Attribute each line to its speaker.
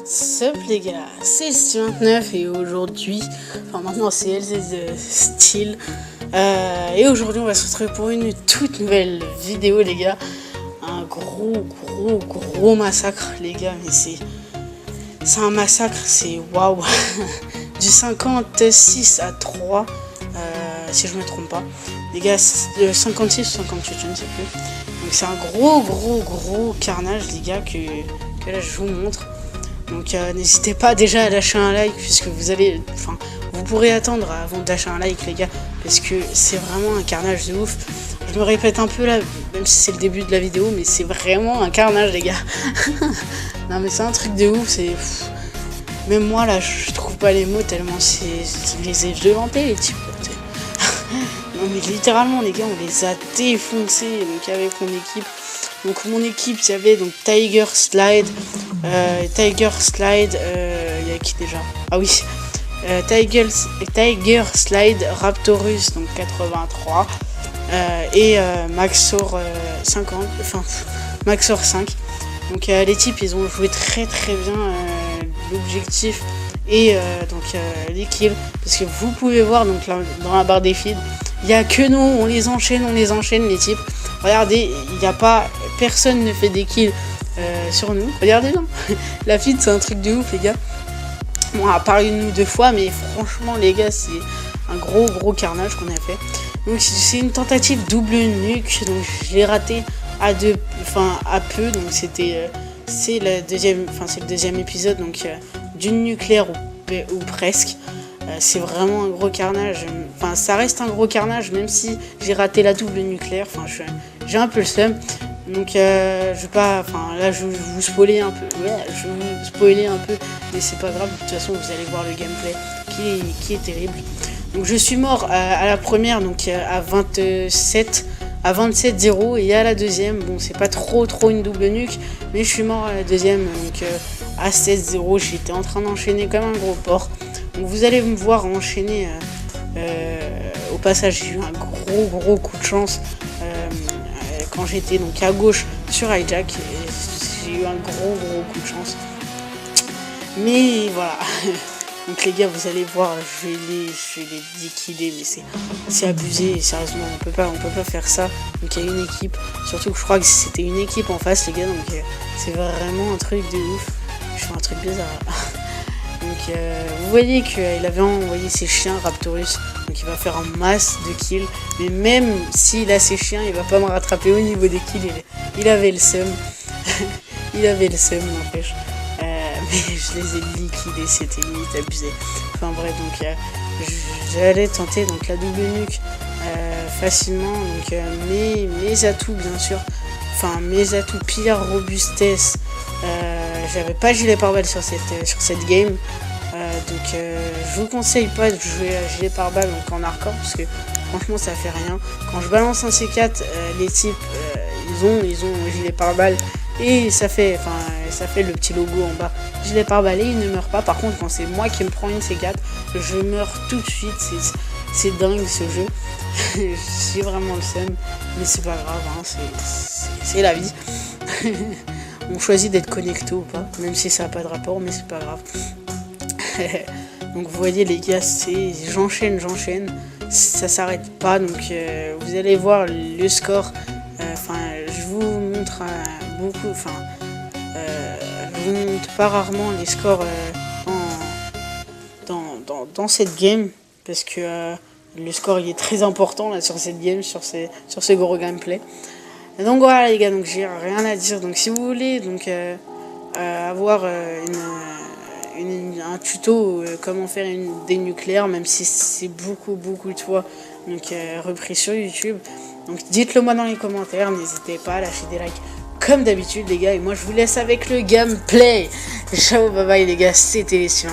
Speaker 1: Sup les gars, c'est Stu29 et aujourd'hui, maintenant c'est LZ Steel et aujourd'hui on va se retrouver pour une toute nouvelle vidéo les gars. Un gros massacre les gars, mais c'est un massacre, c'est waouh. Du 56 à 3 si je me trompe pas les gars, 56 ou 58 je ne sais plus. Donc c'est un gros carnage les gars que là je vous montre. Donc n'hésitez pas déjà à lâcher un like puisque vous pourrez attendre avant de lâcher un like les gars, parce que c'est vraiment un carnage de ouf. Je me répète un peu là, même si c'est le début de la vidéo, mais c'est vraiment un carnage les gars. Non mais c'est un truc de ouf, c'est... Même moi là je trouve pas les mots tellement je les ai violentés les types. Non mais littéralement les gars on les a défoncés donc avec mon équipe. Donc mon équipe, il y avait donc Tiger Slide, il y a qui déjà? Ah oui, Tiger Slide Raptorus, donc 83, et Maxor 50, Maxor 5. Donc les types, ils ont joué très bien l'objectif et les kills, parce que vous pouvez voir donc là, dans la barre des feeds, il n'y a que nous, on les enchaîne les types. Regardez, il n'y a pas... Personne ne fait des kills sur nous. Regardez, non. La feed, c'est un truc de ouf, les gars. Bon, à part une ou deux fois, mais franchement, les gars, c'est un gros carnage qu'on a fait. Donc, c'est une tentative double nuke. Donc, je l'ai raté à peu. Donc, c'est le deuxième épisode. Donc, d'une nucléaire ou presque. C'est vraiment un gros carnage. Enfin, ça reste un gros carnage, même si j'ai raté la double nucléaire. Enfin, j'ai un peu le seum. Donc, je vais pas. Enfin, là, je vais vous spoiler un peu. Ouais, je vais vous spoiler un peu, mais c'est pas grave. De toute façon, vous allez voir le gameplay qui est terrible. Donc, je suis mort à la première, donc à 27-0, et à la deuxième, bon, c'est pas trop une double nuque, mais je suis mort à la deuxième, donc à 7-0. J'étais en train d'enchaîner comme un gros porc. Donc vous allez me voir enchaîner au passage. J'ai eu un gros coup de chance quand j'étais donc à gauche sur hijack. J'ai eu un gros coup de chance. Mais voilà. Donc les gars, vous allez voir, je vais les liquider, mais c'est abusé. Et sérieusement, on peut pas faire ça. Donc il y a une équipe, surtout que je crois que c'était une équipe en face les gars. Donc c'est vraiment un truc de ouf. Je fais un truc bizarre. Donc vous voyez qu'il avait envoyé ses chiens Raptorus, donc il va faire un masse de kills, mais même s'il a ses chiens, il va pas me rattraper au niveau des kills. Il avait le seum. Il avait le seum, n'empêche. Mais je les ai liquidés, c'était limite abusé. Enfin bref, donc j'allais tenter donc la double nuque facilement. Donc mes atouts bien sûr, enfin mes atouts pire robustesse. J'avais pas gilet pare-balles sur cette game, donc je vous conseille pas de jouer à gilet pare-balles donc en hardcore, parce que franchement ça fait rien. Quand je balance un C4, les types ils ont gilet pare-balles et ça fait le petit logo en bas gilet pare-balles et ils ne meurent pas. Par contre quand c'est moi qui me prends une C4, je meurs tout de suite. C'est dingue ce jeu. J'ai vraiment le seum, mais c'est pas grave, hein, c'est la vie. On choisit d'être connecté ou pas, même si ça n'a pas de rapport, mais c'est pas grave. Donc vous voyez les gars, j'enchaîne, ça s'arrête pas. Donc vous allez voir le score. Je vous montre beaucoup. Je vous montre pas rarement les scores dans cette game, parce que le score il est très important là sur cette game, sur ce gros gameplay. Donc voilà les gars, donc j'ai rien à dire. Donc si vous voulez donc avoir un tuto comment faire des nucléaires, même si c'est beaucoup de fois donc repris sur YouTube, donc dites-le moi dans les commentaires. N'hésitez pas à lâcher des likes comme d'habitude les gars, et moi je vous laisse avec le gameplay. Ciao, bye bye les gars, c'était les Stu29.